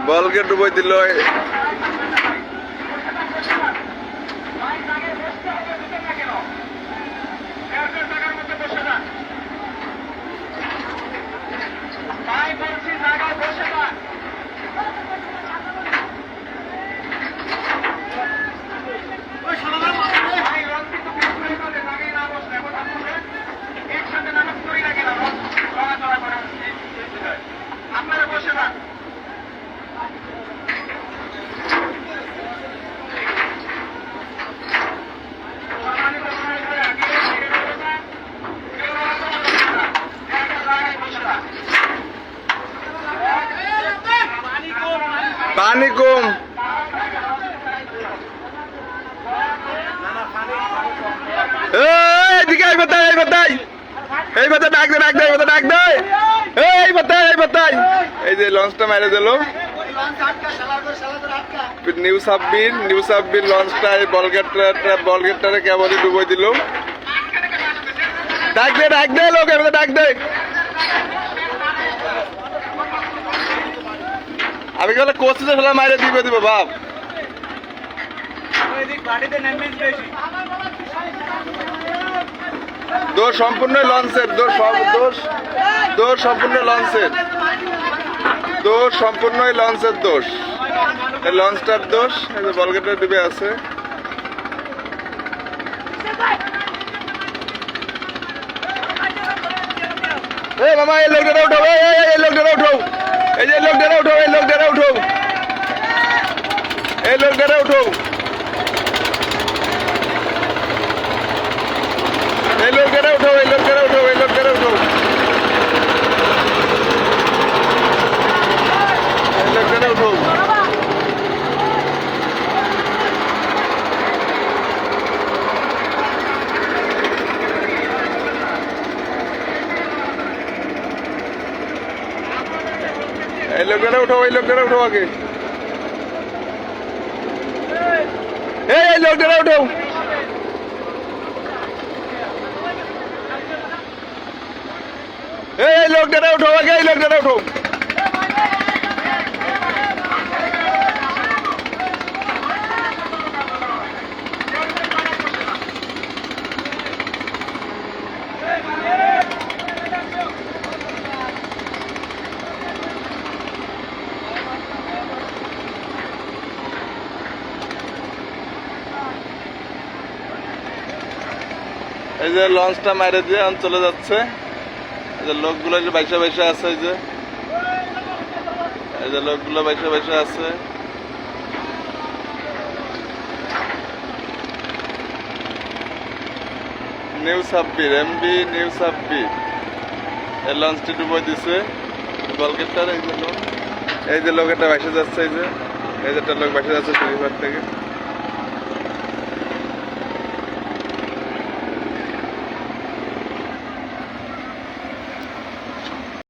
বলকে ডুবাই দিল। পানি কম। এদিকে এই বাতাই, এই বাতাই, এই বাতাই ডাক দে, ডাক দে, এই বাতাই ডাক দে, এই বাতাই, এই বাতাই। এই যে লঞ্চটা মেরে দিল নিউ সাব্বির লঞ্চটা এই বলগেটটারে কেবলই ডুবই দিল। ডাক দে, ডাক দে লোক, এবার ডাক দে। আমি বলে কোচে ফেলা মাইরে দিবে দিবে বাপ। দোষ সম্পূর্ণ লঞ্চের, দোষ সম্পূর্ণ লঞ্চের, দোষ সম্পূর্ণই লঞ্চের দোষ। এই লঞ্চটার দোষ, এই যে বলগেটটা ডুবে আছে। এই মামা এই লোকটা উঠাও, এই লোকটা উঠাও, এই যে লোকটা উঠাও, এই লোকটা উঠাও, এই লোকটা উঠাও, এই লোকটা উঠাও, এই লোকটা উঠাও, এই লোকটা উঠাও, এই লোকটা উঠাও। এই লোকটা উঠাও, এই লোকটা উঠাও আগে, এই লোকটা উঠাও, এই লোকটা উঠাও আগে, এই লোকটা উঠাও। এই যে লঞ্চটা মাইরে দিয়ে চলে যাচ্ছে। এই যে লোকগুলো বাইসা বাইসা আছে, এই যে লোকগুলো বাইসা বাইসা আছে। New Sabbir, MB new Sabbir এই লঞ্চটি ডুবই দিছে বলগেটটার। এই যে লোক, এই যে লোক একটা বাইসা যাচ্ছে, এই যে একটা লোক বাইসা যাচ্ছে সিরিভার থেকে।